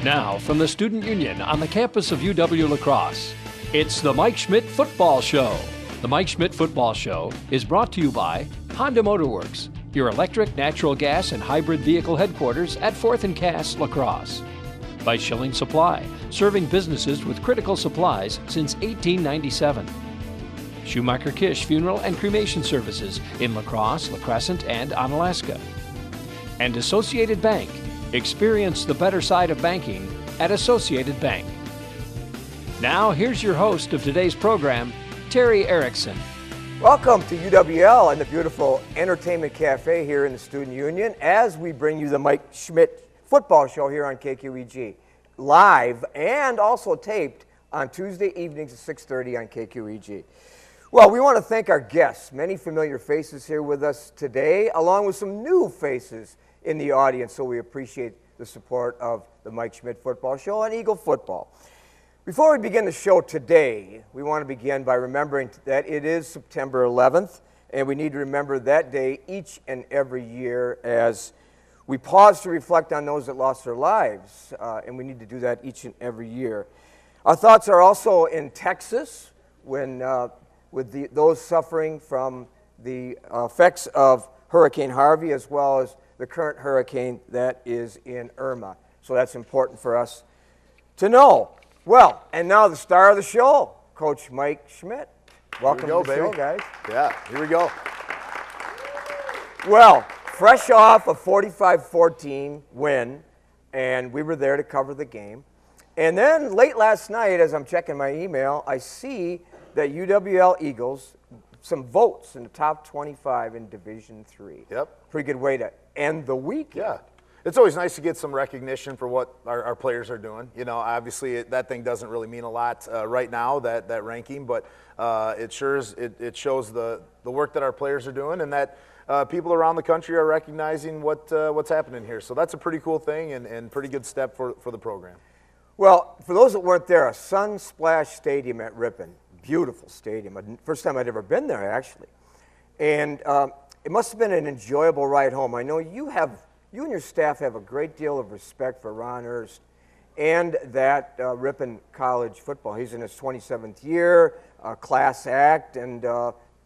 Now, from the Student Union on the campus of UW-La Crosse, it's the Mike Schmidt Football Show. The Mike Schmidt Football Show is brought to you by Honda Motor Works, your electric, natural gas, and hybrid vehicle headquarters at 4th and Cass, La Crosse. By Schilling Supply, serving businesses with critical supplies since 1897. Schumacher Kish Funeral and Cremation Services in La Crosse, La Crescent, and Onalaska. And Associated Bank. Experience the better side of banking at Associated Bank. Now, here's your host of today's program, Terry Erickson. Welcome to UWL and the beautiful Entertainment Cafe here in the Student Union as we bring you the Mike Schmidt Football Show here on KQEG. Live and also taped on Tuesday evenings at 6:30 on KQEG. Well, we want to thank our guests, many familiar faces here with us today, along with some new faces in the audience, so we appreciate the support of the Mike Schmidt Football Show and Eagle Football. Before we begin the show today, we want to begin by remembering that it is September 11th, and we need to remember that day each and every year as we pause to reflect on those that lost their lives, and we need to do that each and every year. Our thoughts are also in Texas when, with those suffering from the effects of Hurricane Harvey, as well as the current hurricane that is in Irma. So that's important for us to know. Well, and now the star of the show, Coach Mike Schmidt. Welcome to the show, guys. Yeah, here we go. Well, fresh off a 45-14 win, and we were there to cover the game. And then late last night, as I'm checking my email, I see that UWL Eagles, some votes in the top 25 in Division III. Yep. Pretty good way to end the week. Yeah. It's always nice to get some recognition for what our players are doing. You know, obviously that thing doesn't really mean a lot right now, that ranking, but it shows the work that our players are doing and that people around the country are recognizing what's happening here. So that's a pretty cool thing and pretty good step for the program. Well, for those that weren't there, a Sun Splash Stadium at Ripon. Beautiful stadium. First time I'd ever been there, actually. And it must have been an enjoyable ride home. I know you and your staff have a great deal of respect for Ron Hurst and that Ripon College football. He's in his 27th year, class act, and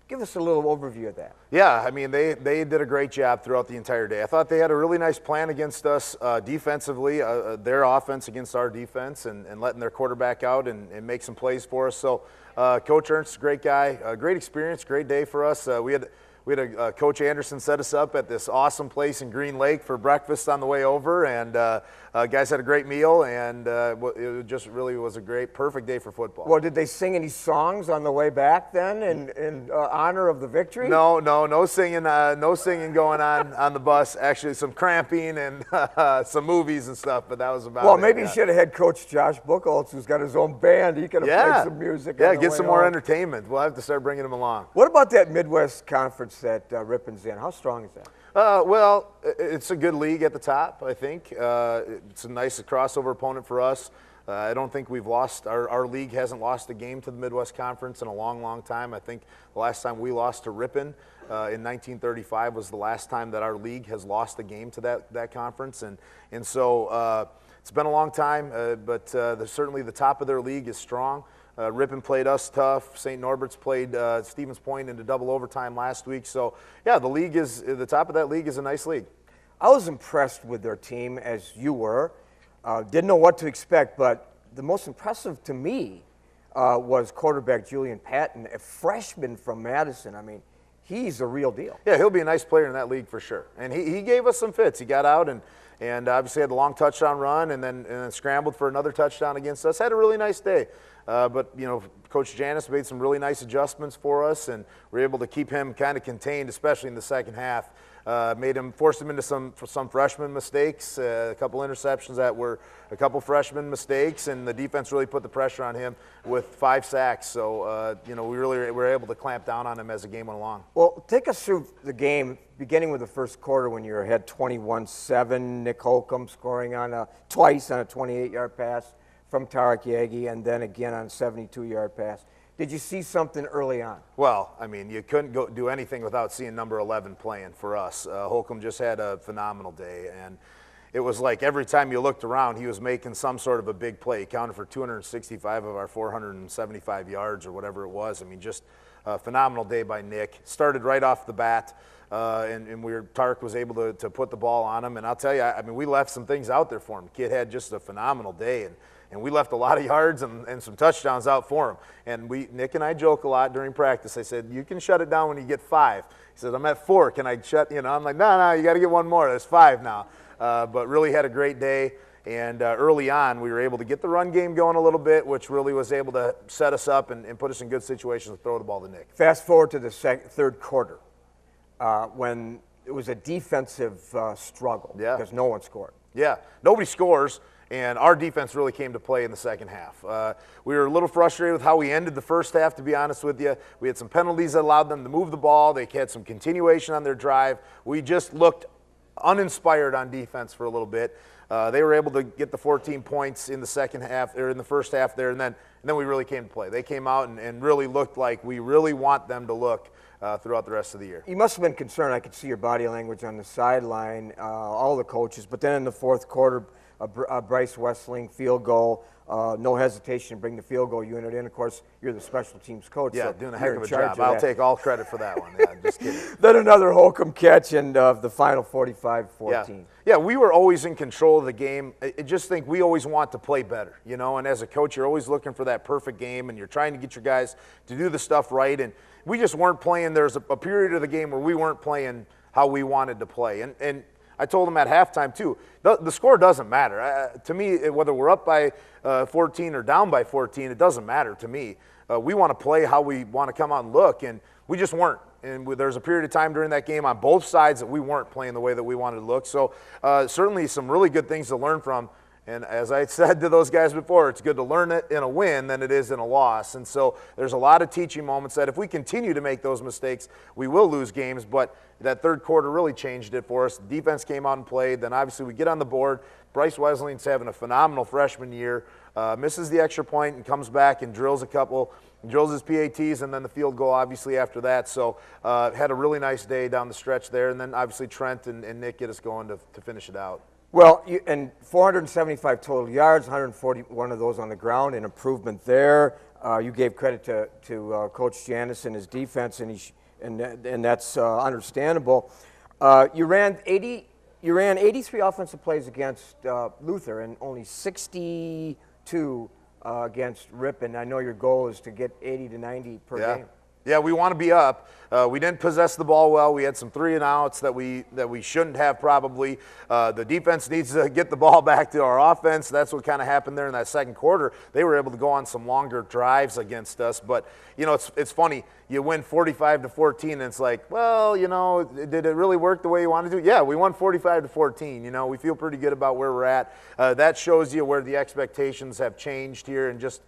give us a little overview of that. Yeah, I mean, they did a great job throughout the entire day. I thought they had a really nice plan against us defensively, their offense against our defense, and letting their quarterback out and make some plays for us. So Coach Ernst, great guy, great experience, great day for us. We had Coach Anderson set us up at this awesome place in Green Lake for breakfast on the way over, and guys had a great meal, and it just really was a perfect day for football. Well, did they sing any songs on the way back then in honor of the victory? No singing going on the bus. Actually, some cramping and some movies and stuff, but that was about it. Well, maybe you should have had Coach Josh Buchholz, who's got his own band. He could have played some music. Yeah, get some more entertainment. We'll have to start bringing them along. What about that Midwest Conference that Ripon's in? How strong is that? Well, it's a good league at the top, I think. It's a nice crossover opponent for us. I don't think we've lost, our league hasn't lost a game to the Midwest Conference in a long, long time. I think the last time we lost to Ripon in 1935 was the last time that our league has lost a game to that conference. And so it's been a long time, but certainly the top of their league is strong. Ripon played us tough. St. Norbert's played Stevens Point into double overtime last week. So, yeah, the top of that league is a nice league. I was impressed with their team, as you were. Didn't know what to expect, but the most impressive to me was quarterback Julian Patton, a freshman from Madison. I mean, he's a real deal. Yeah, he'll be a nice player in that league for sure. And he gave us some fits. He got out and obviously had the long touchdown run and then scrambled for another touchdown against us. Had a really nice day. But, you know, Coach Janis made some really nice adjustments for us, and we're able to keep him kind of contained, especially in the second half. Forced him into some freshman mistakes, a couple interceptions that were a couple freshman mistakes, and the defense really put the pressure on him with 5 sacks. So, you know, we really were able to clamp down on him as the game went along. Well, take us through the game, beginning with the first quarter when you were ahead 21-7, Nick Holcomb scoring twice on a 28-yard pass from Tarek Yagi, and then again on a 72-yard pass. Did you see something early on? Well, I mean, you couldn't do anything without seeing number 11 playing for us. Holcomb just had a phenomenal day, and it was like every time you looked around, he was making some sort of a big play. He counted for 265 of our 475 yards or whatever it was. I mean, just a phenomenal day by Nick. Started right off the bat, and Tark was able to put the ball on him. And I'll tell you, I mean, we left some things out there for him. Kid had just a phenomenal day, and we left a lot of yards and some touchdowns out for him. And Nick and I joke a lot during practice. I said, you can shut it down when you get 5. He said, I'm at 4. Can I shut, I'm like, no, you got to get one more. There's 5 now. But really had a great day. And early on, we were able to get the run game going a little bit, which really was able to set us up and put us in good situations to throw the ball to Nick. Fast forward to the third quarter when it was a defensive struggle because no one scored. Yeah, nobody scores, and our defense really came to play in the second half. We were a little frustrated with how we ended the first half, to be honest with you. We had some penalties that allowed them to move the ball. They had some continuation on their drive. We just looked uninspired on defense for a little bit. They were able to get the 14 points in the second half, or in the first half there, and then we really came to play. They came out and really looked like we really want them to look throughout the rest of the year. You must have been concerned. I could see your body language on the sideline, all the coaches. But then in the fourth quarter, Bryce Wessling field goal, no hesitation to bring the field goal unit in. Of course, you're the special teams coach. Yeah, so doing a heck of a job. I'll take all credit for that one. Yeah, just kidding. Then another Holcomb catch and the final 45-14. Yeah, we were always in control of the game. I just think we always want to play better, and as a coach, you're always looking for that perfect game, and you're trying to get your guys to do the stuff right, and we just weren't playing. There's a period of the game where we weren't playing how we wanted to play, and I told them at halftime, too, the score doesn't matter. To me, whether we're up by 14 or down by 14, it doesn't matter to me. We want to play how we want to come out and look, and we just weren't. And there's a period of time during that game on both sides that we weren't playing the way that we wanted to look. So certainly some really good things to learn from. And as I said to those guys before, it's good to learn it in a win than it is in a loss. And so there's a lot of teaching moments that if we continue to make those mistakes, we will lose games. But that third quarter really changed it for us. The defense came out and played. Then obviously we get on the board. Bryce Wesling's having a phenomenal freshman year. Misses the extra point and comes back and drills a couple. Drills his PATs and then the field goal obviously after that. So had a really nice day down the stretch there. And then obviously Trent and Nick get us going to finish it out. Well, and 475 total yards, 141 of those on the ground, an improvement there. You gave credit to Coach Janis and his defense, and that's understandable. You ran 83 offensive plays against Luther and only 62 against Ripon. I know your goal is to get 80 to 90 per game. Yeah, we want to be up. We didn't possess the ball well. We had some 3-and-outs that we shouldn't have probably. The defense needs to get the ball back to our offense. That's what kind of happened there in that second quarter. They were able to go on some longer drives against us. But, it's funny. You win 45-14, and it's like, well, did it really work the way you wanted to? Yeah, we won 45-14. We feel pretty good about where we're at. That shows you where the expectations have changed here in just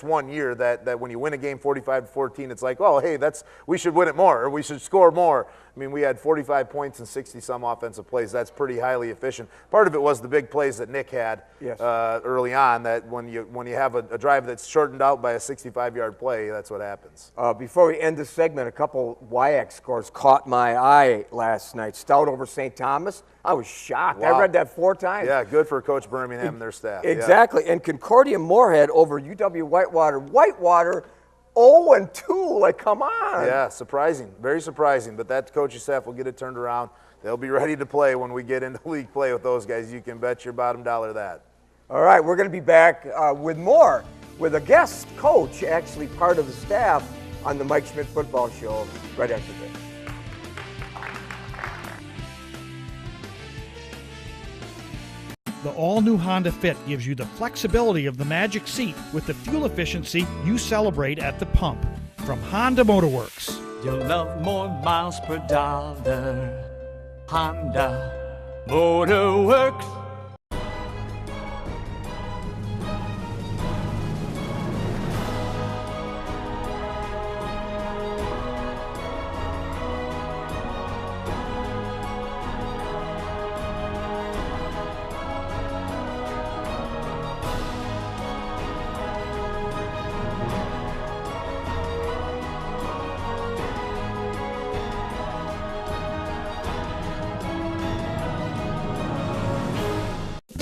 1 year, that when you win a game 45-14, it's like, oh, hey, we should win it more, or we should score more. I mean, we had 45 points and 60-some offensive plays. That's pretty highly efficient. Part of it was the big plays that Nick had early on, that when you have a drive that's shortened out by a 65-yard play, that's what happens. Before we end this segment, a couple WIAC scores caught my eye last night. Stout over St. Thomas. I was shocked. Wow. I read that 4 times. Yeah, good for Coach Birmingham and their staff. Exactly. And Concordia Moorhead over UW Whitewater. Whitewater 0-2, like, come on. Yeah, surprising, very surprising. But that coaching staff will get it turned around. They'll be ready to play when we get into league play with those guys. You can bet your bottom dollar that. All right, we're going to be back with more, with a guest coach, actually part of the staff, on the Mike Schmidt Football Show right after this. The all-new Honda Fit gives you the flexibility of the magic seat with the fuel efficiency you celebrate at the pump. From Honda Motorworks. You'll love more miles per dollar. Honda Motorworks.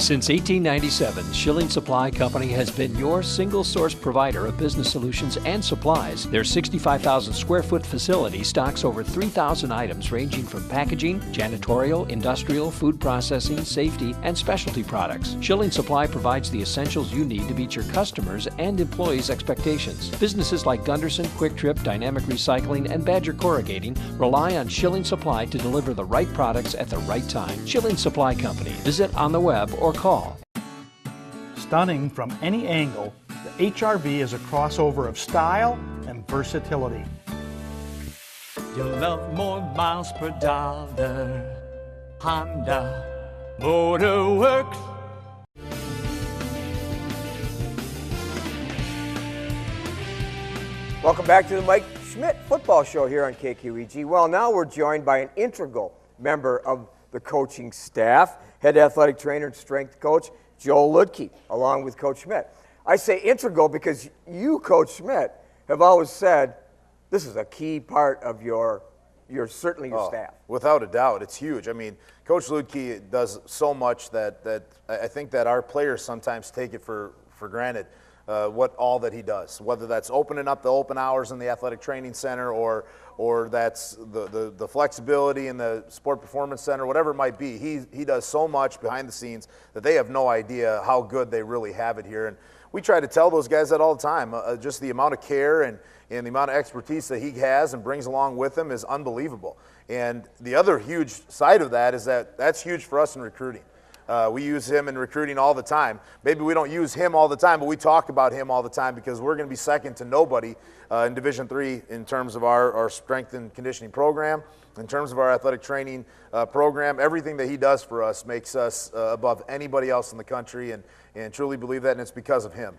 Since 1897, Schilling Supply Company has been your single-source provider of business solutions and supplies. Their 65,000 square foot facility stocks over 3,000 items ranging from packaging, janitorial, industrial, food processing, safety, and specialty products. Schilling Supply provides the essentials you need to meet your customers' and employees' expectations. Businesses like Gunderson, Quick Trip, Dynamic Recycling, and Badger Corrugating rely on Schilling Supply to deliver the right products at the right time. Schilling Supply Company. Visit on the web or call. Stunning from any angle, the HR-V is a crossover of style and versatility. You'll love more miles per dollar. Honda Motor Works. Welcome back to the Mike Schmidt Football Show here on KQEG. Well, now we're joined by an integral member of the coaching staff, head athletic trainer and strength coach Joel Luedke, along with Coach Schmidt. I say integral because you, Coach Schmidt, have always said this is a key part of your staff. Without a doubt, it's huge. I mean, Coach Luedke does so much that I think that our players sometimes take it for granted. What all that he does, whether that's opening up the open hours in the athletic training center or that's the flexibility in the sport performance center, whatever it might be, he does so much behind the scenes that they have no idea how good they really have it here. And we try to tell those guys that all the time. Just the amount of care and the amount of expertise that he has and brings along with him is unbelievable. And the other huge side of that is that's huge for us in recruiting. We use him in recruiting all the time. Maybe we don't use him all the time, but we talk about him all the time because we're going to be second to nobody in Division III in terms of our strength and conditioning program, in terms of our athletic training program. Everything that he does for us makes us above anybody else in the country, and truly believe that, and it's because of him.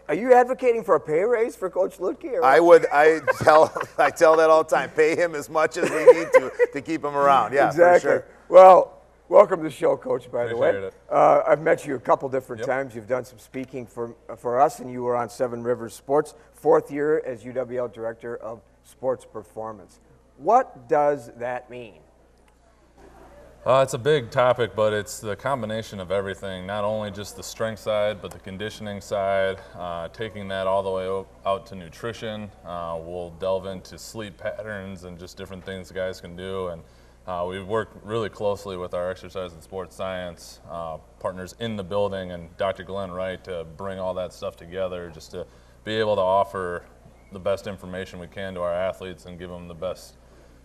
Are you advocating for a pay raise for Coach Luedke? I tell that all the time. Pay him as much as we need to keep him around. Yeah, exactly. For sure. Well, welcome to the show, Coach, by the way. Appreciate it. I've met you a couple different times. You've done some speaking for us, and you were on Seven Rivers Sports, 4th year as UWL Director of Sports Performance. What does that mean? It's a big topic, but it's the combination of everything, not only just the strength side, but the conditioning side, taking that all the way out to nutrition. We'll delve into sleep patterns and just different things guys can do. And we work really closely with our exercise and sports science partners in the building and Dr. Glenn Wright to bring all that stuff together just to be able to offer the best information we can to our athletes and give them the best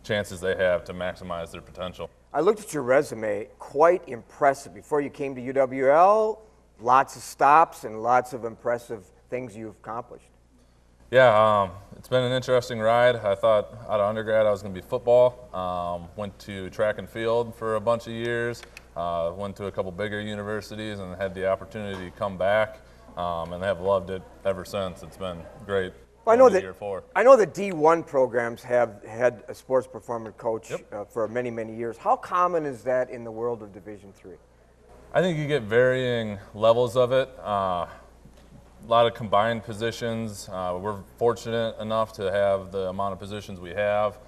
chances they have to maximize their potential. I looked at your resume, quite impressive. Before you came to UWL, lots of stops and lots of impressive things you've accomplished. Yeah, it's been an interesting ride. I thought out of undergrad I was going to be football. Went to track and field for a bunch of years. Went to a couple bigger universities and had the opportunity to come back and have loved it ever since. It's been great. Well, I know that D1 programs have had a sports performance coach for many, many years. How common is that in the world of Division III? I think you get varying levels of it. A lot of combined positions. We're fortunate enough to have the amount of positions we have.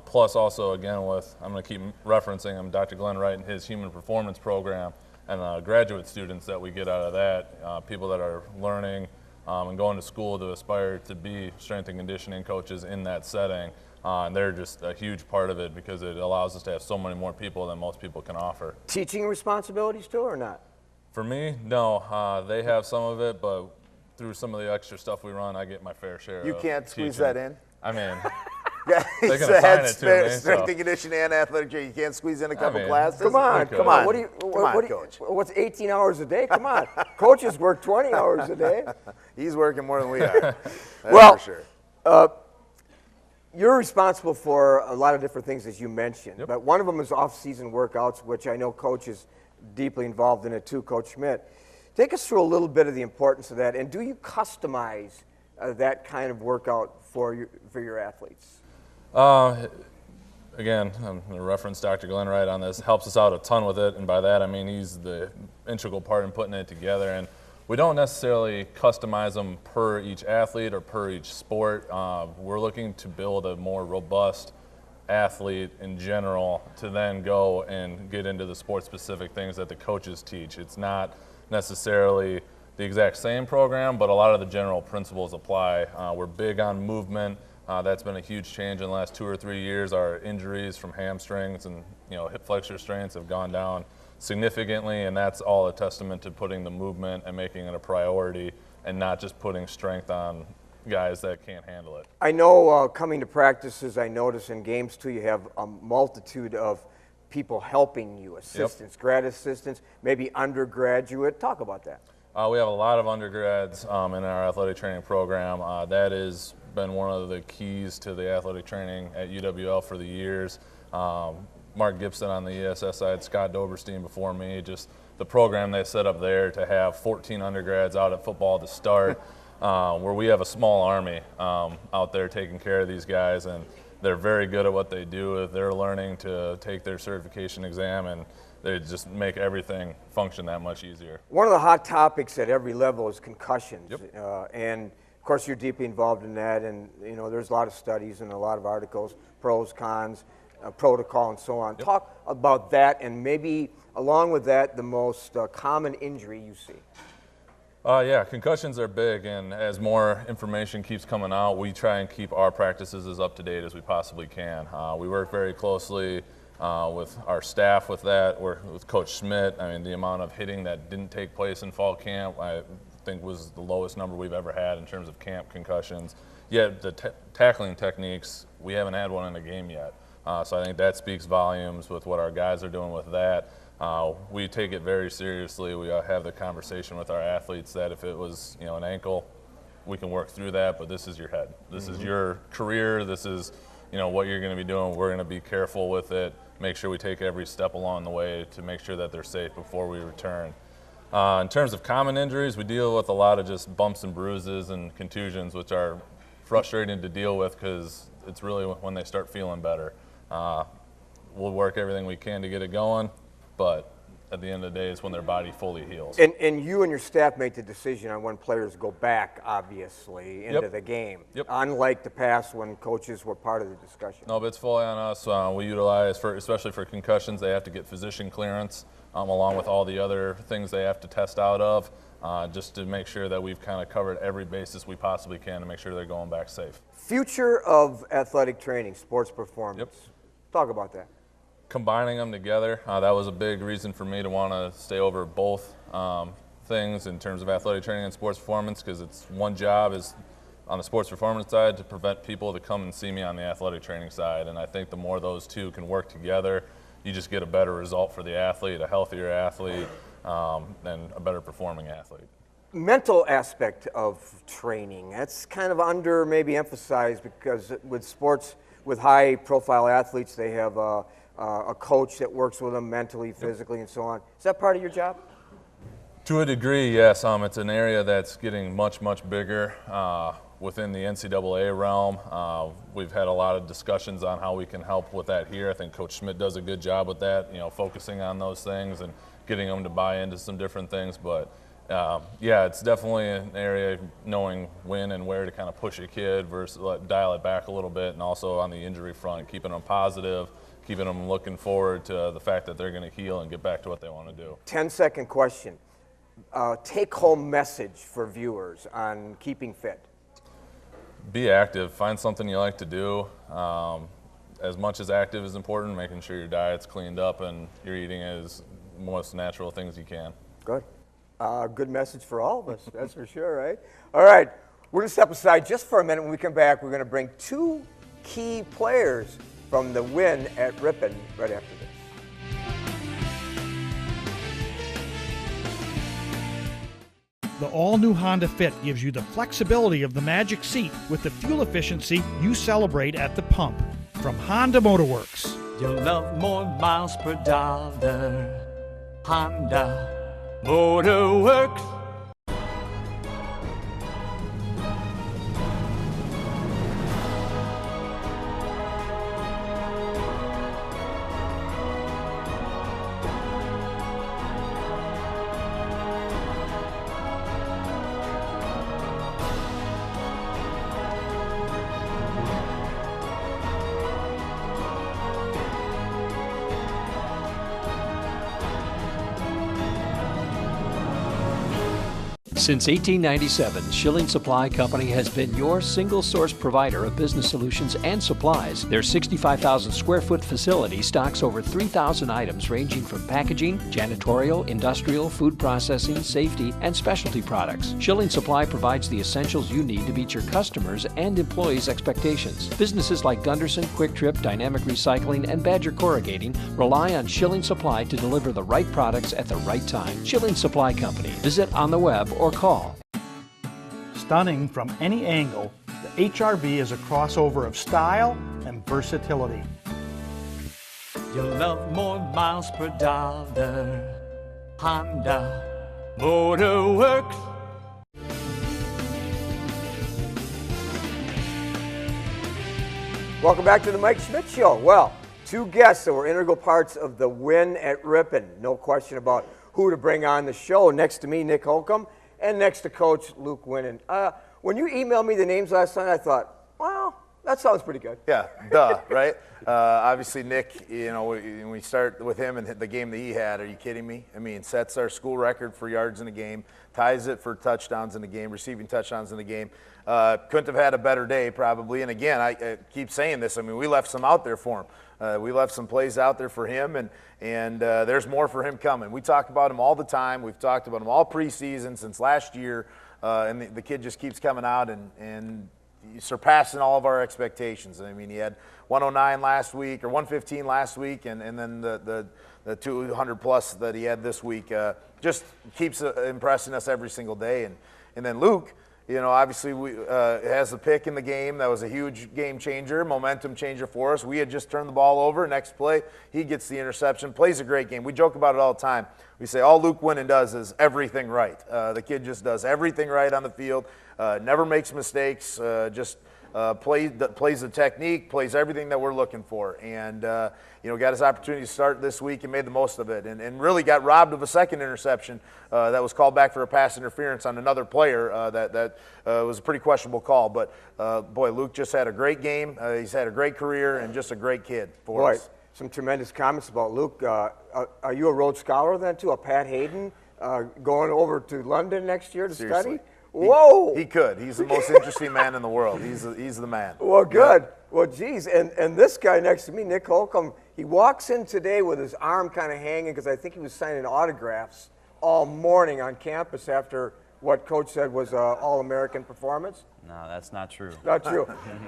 Plus also, again, I'm going to keep referencing him, Dr. Glenn Wright and his human performance program and graduate students that we get out of that, people that are learning and going to school to aspire to be strength and conditioning coaches in that setting. And they're just a huge part of it because it allows us to have so many more people than most people can offer. Teaching responsibilities too or not? For me, no. They have some of it, but through some of the extra stuff we run, I get my fair share. You can't squeeze that in? I mean, yeah, they're going to assign it to me. Strength and conditioning and athletic training. You can't squeeze in a couple classes? Come on. Come on, Coach. What's 18 hours a day? Come on. Coaches work 20 hours a day. He's working more than we are. Well, for sure. You're responsible for a lot of different things, as you mentioned, but one of them is off-season workouts, which I know Coach is deeply involved in it too, Coach Schmidt. Take us through a little bit of the importance of that, and do you customize that kind of workout for your athletes? Again, I'm going to reference Dr. Glenn Wright on this. Helps us out a ton with it, and by that I mean he's the integral part in putting it together. And we don't necessarily customize them per each athlete or per each sport. We're looking to build a more robust athlete in general to then go and get into the sport-specific things that the coaches teach. It's not necessarily the exact same program, but a lot of the general principles apply. We're big on movement. That's been a huge change in the last 2 or 3 years. Our injuries from hamstrings and hip flexor strains have gone down significantly, and that's all a testament to putting the movement and making it a priority and not just putting strength on guys that can't handle it. I know coming to practices, I notice in games too, you have a multitude of people helping you, assistants, grad assistants, maybe undergraduate. Talk about that. We have a lot of undergrads in our athletic training program. That has been one of the keys to the athletic training at UWL for the years. Mark Gibson on the ESS side, Scott Doberstein before me, just the program they set up there to have 14 undergrads out at football to start, where we have a small army out there taking care of these guys, and they're very good at what they do. They're learning to take their certification exam, and they just make everything function that much easier. One of the hot topics at every level is concussions. And of course you're deeply involved in that, and there's a lot of studies and a lot of articles, pros, cons, protocol and so on. Talk about that, and maybe along with that, the most common injury you see. Yeah, concussions are big, and as more information keeps coming out, we try and keep our practices as up to date as we possibly can. We work very closely with our staff with that, with Coach Schmidt. I mean, the amount of hitting that didn't take place in fall camp, I think was the lowest number we've ever had in terms of camp concussions. Yet the tackling techniques, we haven't had one in a game yet. So I think that speaks volumes with what our guys are doing with that. We take it very seriously. We have the conversation with our athletes that if it was an ankle, we can work through that, but this is your head. This is your career. This is what you're going to be doing. We're going to be careful with it, make sure we take every step along the way to make sure that they're safe before we return. In terms of common injuries, we deal with a lot of just bumps and bruises and contusions, which are frustrating to deal with because it's really when they start feeling better. We'll work everything we can to get it going, but at the end of the day, it's when their body fully heals. And you and your staff make the decision on when players go back, obviously, into the game, unlike the past when coaches were part of the discussion. No, but it's fully on us. We utilize, especially for concussions, they have to get physician clearance along with all the other things they have to test out of, just to make sure that we've kind of covered every basis we possibly can to make sure they're going back safe. Future of athletic training, sports performance. Talk about that. Combining them together, that was a big reason for me to want to stay over both things in terms of athletic training and sports performance, because it's one job is on the sports performance side to prevent people to come and see me on the athletic training side, and I think the more those two can work together, you just get a better result for the athlete, a healthier athlete, and a better performing athlete. Mental aspect of training, that's kind of under maybe emphasized, because with sports, with high profile athletes, they have a coach that works with them mentally, physically, and so on. Is that part of your job? To a degree, yes. It's an area that's getting much, much bigger within the NCAA realm. We've had a lot of discussions on how we can help with that here. I think Coach Schmidt does a good job with that, focusing on those things and getting them to buy into some different things. But yeah, it's definitely an area knowing when and where to kind of push a kid versus dial it back a little bit, and also on the injury front, keeping them positive, keeping them looking forward to the fact that they're going to heal and get back to what they want to do. 10-second question. Take-home message for viewers on keeping fit. Be active. Find something you like to do. As much as active is important, making sure your diet's cleaned up and you're eating as most natural things you can. Good. Good message for all of us, that's for sure, right? All right, we're going to step aside just for a minute. When we come back, we're going to bring two key players from the win at Ripon right after this. The all-new Honda Fit gives you the flexibility of the magic seat with the fuel efficiency you celebrate at the pump. From Honda Motor Works. You'll love more miles per dollar. Honda Motor Works. Since 1897, Schilling Supply Company has been your single-source provider of business solutions and supplies. Their 65,000 square foot facility stocks over 3,000 items ranging from packaging, janitorial, industrial, food processing, safety, and specialty products. Schilling Supply provides the essentials you need to meet your customers' and employees' expectations. Businesses like Gunderson, Quick Trip, Dynamic Recycling, and Badger Corrugating rely on Schilling Supply to deliver the right products at the right time. Schilling Supply Company. Visit on the web or call. Stunning from any angle, the HR-V is a crossover of style and versatility. You'll love more miles per dollar. Honda Motor Works. Welcome back to the Mike Schmidt Show. Well, two guests that were integral parts of the win at Ripon. No question about who to bring on the show. Next to me, Nick Holcomb, and next to Coach Luke Winnen. When you emailed me the names last night, I thought, well, that sounds pretty good. Yeah, duh, right? Obviously, Nick, when we start with him and the game that he had, are you kidding me? I mean, sets our school record for yards in a game, ties it for touchdowns in the game, receiving touchdowns in the game. Couldn't have had a better day, probably. And again, I keep saying this. I mean, we left some out there for him. We left some plays out there for him, and there's more for him coming. We talk about him all the time. We've talked about him all preseason since last year, and the kid just keeps coming out and surpassing all of our expectations. I mean, he had 109 last week, or 115 last week, and then the 200 plus that he had this week just keeps impressing us every single day. And then Luke, obviously has the pick in the game. That was a huge game changer, momentum changer for us. We had just turned the ball over. Next play, he gets the interception, plays a great game. We joke about it all the time. We say all Luke Winnen does is everything right. The kid just does everything right on the field, never makes mistakes, just plays the technique, plays everything that we're looking for. And, got his opportunity to start this week and made the most of it, and really got robbed of a second interception that was called back for a pass interference on another player. That was a pretty questionable call. But, boy, Luke just had a great game. He's had a great career and just a great kid for us. Some tremendous comments about Luke. Are you a Rhodes Scholar then, too? A Pat Hayden going over to London next year to Seriously. study? Whoa! He could. He's the most interesting man in the world. He's the man. Well, good. Yep. Well, geez, and this guy next to me, Nick Holcomb, he walks in today with his arm kind of hanging because I think he was signing autographs all morning on campus after what Coach said was an All-American performance. No, that's not true. Not true.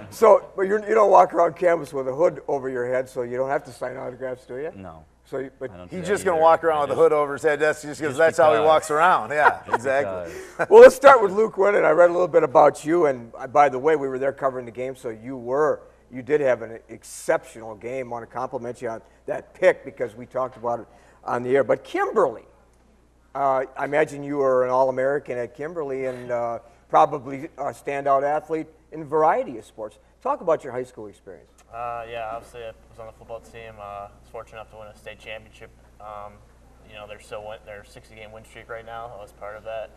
So, but you don't walk around campus with a hood over your head, so you don't have to sign autographs, do you? No. So, but he's just going to walk around with a hood over his head. That's just because that's how he walks around. Yeah, exactly. Well, let's start with Luke Winnen. I read a little bit about you, and by the way, we were there covering the game, so you did have an exceptional game. I want to compliment you on that pick because we talked about it on the air. But Kimberly, I imagine you were an All-American at Kimberly and probably a standout athlete in a variety of sports. Talk about your high school experience. Yeah, obviously I was on the football team. I was fortunate enough to win a state championship. They're 60-game win streak right now. I was part of that.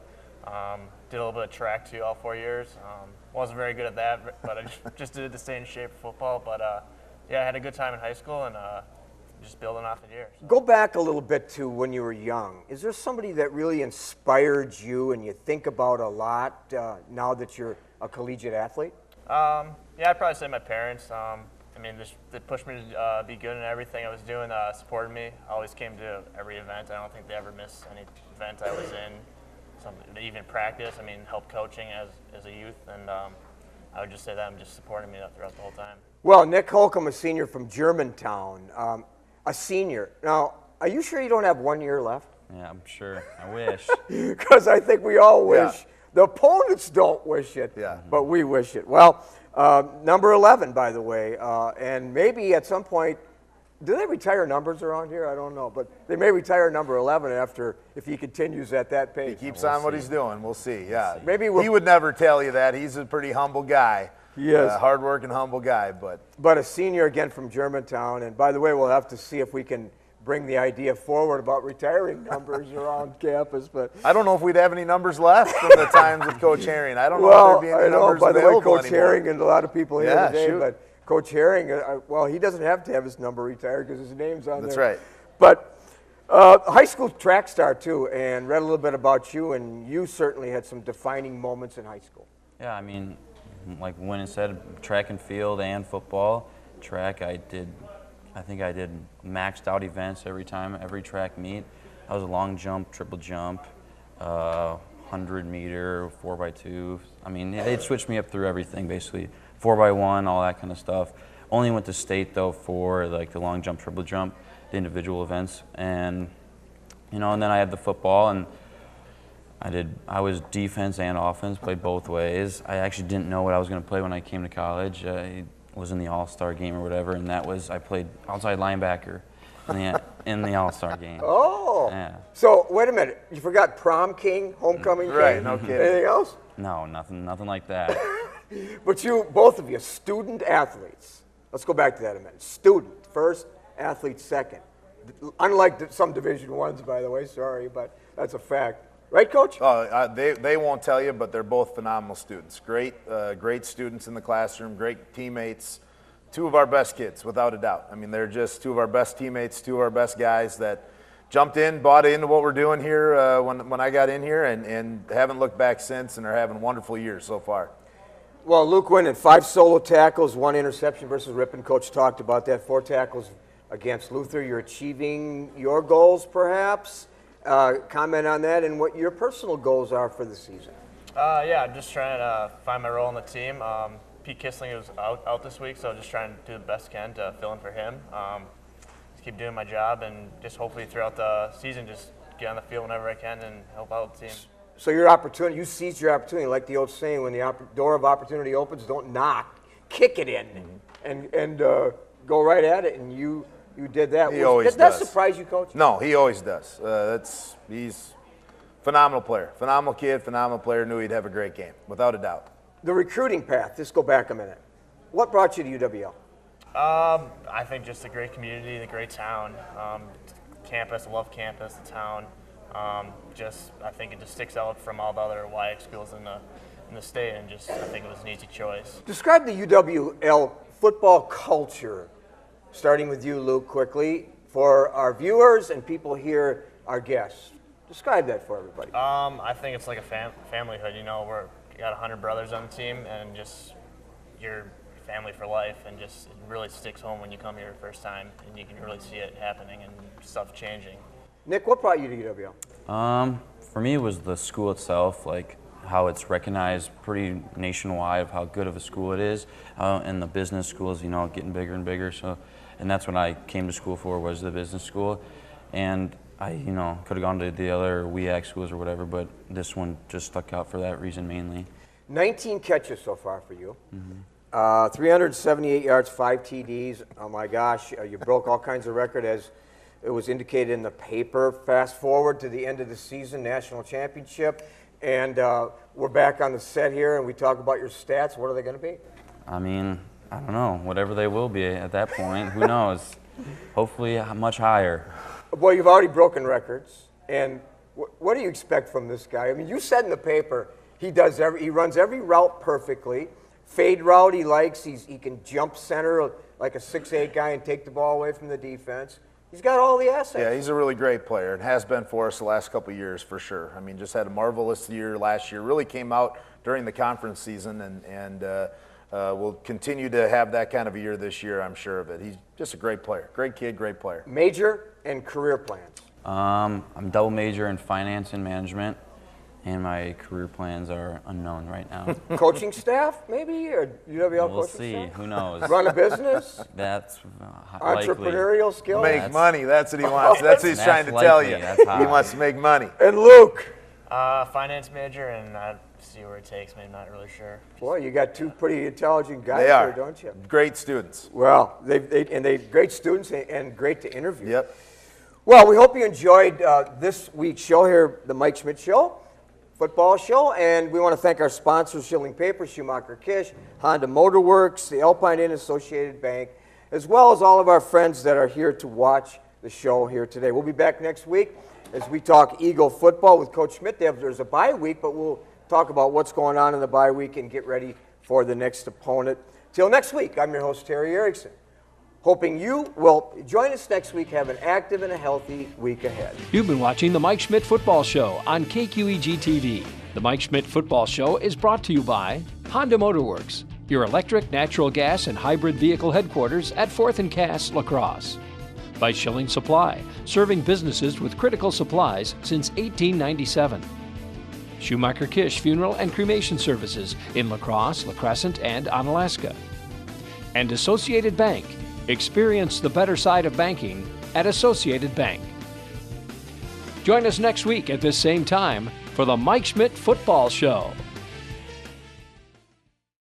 Did a little bit of track too all 4 years. Wasn't very good at that, but I just did it to stay in shape for football. But I had a good time in high school and just building off the year. So. Go back a little bit to when you were young. Is there somebody that really inspired you and you think about a lot now that you're a collegiate athlete? I'd probably say my parents. They pushed me to be good in everything I was doing, supported me. I always came to every event. I don't think they ever missed any event I was in, even practice. Help coaching as a youth, and I would just say that I'm just supporting me throughout the whole time. Well, Nick Holcomb, a senior from Germantown, a senior. Now, are you sure you don't have 1 year left? Yeah, I'm sure. I wish. Because I think we all wish. Yeah. The opponents don't wish it, but we wish it. Well, number 11, by the way, and maybe at some point, do they retire numbers around here? I don't know, but they may retire number 11 if he continues at that pace. He keeps on what he's doing. We'll see. Yeah, maybe he would never tell you that. He's a pretty humble guy. He is. Hard-working, humble guy, but a senior again from Germantown. And by the way, we'll have to see if we can bring the idea forward about retiring numbers around campus. But I don't know if we'd have any numbers left from the times of Coach Herring. I don't know if there'd be any numbers by the way, available Coach anymore. Herring and a lot of people here today, shoot. but Coach Herring, he doesn't have to have his number retired because his name's on That's there. right. But High school track star too, and read a little bit about you, and you certainly had some defining moments in high school. Yeah, I mean, like Winnen said, track and field and football. Track, I think I did maxed out events every track meet. I was a long jump, triple jump, 100-meter, 4x2. I mean, they'd switch me up through everything, basically. 4x1, all that kind of stuff. Only went to state, though, for like the long jump, triple jump, the individual events. And, you know, and then I had the football, and I was defense and offense, played both ways. I actually didn't know what I was going to play when I came to college. I was in the All-Star game or whatever, and I played outside linebacker in the All-Star game. Oh. Yeah. So, wait a minute. You forgot prom king, homecoming Right, king? no kidding. Anything else? No, nothing like that. But you, both of you, student athletes. Let's go back to that a minute. Student first, athlete second. Unlike some Division I's, by the way, sorry, but that's a fact. Right, Coach? They won't tell you, but they're both phenomenal students. Great students in the classroom, great teammates. Two of our best kids, without a doubt. I mean, they're just two of our best teammates, two of our best guys that jumped in, bought into what we're doing here when I got in here, and haven't looked back since, and are having wonderful years so far. Well, Luke Winnen, 5 solo tackles, 1 interception versus Ripon. Coach talked about that. 4 tackles against Luther. You're achieving your goals, perhaps. Comment on that and what your personal goals are for the season. Yeah, I'm just trying to find my role on the team. Pete Kissling was out this week, so just trying to do the best I can to fill in for him. Just keep doing my job, and just hopefully throughout the season, just get on the field whenever I can and help out the team. So your opportunity, you seized your opportunity, like the old saying, when the door of opportunity opens, don't knock, kick it in, and go right at it, and you did that. He always does. Did that does. surprise you, Coach? No, he always does. He's phenomenal player, phenomenal kid, phenomenal player. Knew he'd have a great game, without a doubt. The recruiting path, let's go back a minute. What brought you to UWL? I think just a great community, the great town, campus, I love campus, the town. I think it just sticks out from all the other YX schools in the state, and I think it was an easy choice. Describe the UWL football culture, starting with you, Luke, quickly, for our viewers and people here, our guests. Describe that for everybody. I think it's like a familyhood. You know, we got 100 brothers on the team, and just you're family for life, and just it really sticks home when you come here the first time, and you can really see it happening and stuff changing. Nick, what brought you to UWL? For me, it was the school itself, like how it's recognized pretty nationwide of how good of a school it is, and the business schools, you know, getting bigger and bigger. So, and that's what I came to school for, was the business school, and I, you know, could have gone to the other WEAC schools or whatever, but this one just stuck out for that reason mainly. 19 catches so far for you. 378 yards, 5 TDs. Oh my gosh, you broke all kinds of records as it was indicated in the paper. Fast forward to the end of the season, national championship, and we're back on the set here, and we talk about your stats. What are they going to be? I mean, I don't know. Whatever they will be at that point, who knows? Hopefully much higher. Well, you've already broken records, and what do you expect from this guy? I mean, you said in the paper he runs every route perfectly. Fade route he likes. He can jump center like a 6'8" guy and take the ball away from the defense. He's got all the assets. Yeah, he's a really great player and has been for us the last couple of years for sure. I mean, just had a marvelous year last year. Really came out during the conference season, and will continue to have that kind of a year this year, I'm sure of it. He's just a great player. Great kid, great player. Major and career plans? I'm double major in finance and management, and my career plans are unknown right now. Coaching staff, maybe, or UWL we'll coaching see. staff? Who knows? Run a business? That's likely. Entrepreneurial skills? Make money. That's what he wants. That's what he's trying to tell you. He wants to make money. And Luke? Finance major, and I'll see where it takes me. I'm not really sure. Boy, you got two pretty intelligent guys They are. here, don't you? Great students. Well, they're great students and great to interview. Yep. Well, we hope you enjoyed this week's show here, the Mike Schmidt Show, football show, and we want to thank our sponsors, Schilling Paper, Schumacher Kish, Honda Motor Works, the Alpine Inn Associated Bank, as well as all of our friends that are here to watch the show here today. We'll be back next week as we talk Eagle football with Coach Schmidt. There's a bye week, but we'll talk about what's going on in the bye week and get ready for the next opponent. Till next week, I'm your host, Terry Erickson. Hoping you will join us next week. Have an active and a healthy week ahead. You've been watching the Mike Schmidt Football Show on KQEG TV. The Mike Schmidt Football Show is brought to you by Honda Motorworks, your electric, natural gas, and hybrid vehicle headquarters at 4th and Cass, La Crosse. By Schilling Supply, serving businesses with critical supplies since 1897. Schumacher Kish Funeral and Cremation Services in La Crosse, La Crescent, and Onalaska. And Associated Bank. Experience the better side of banking at Associated Bank. Join us next week at this same time for the Mike Schmidt Football Show.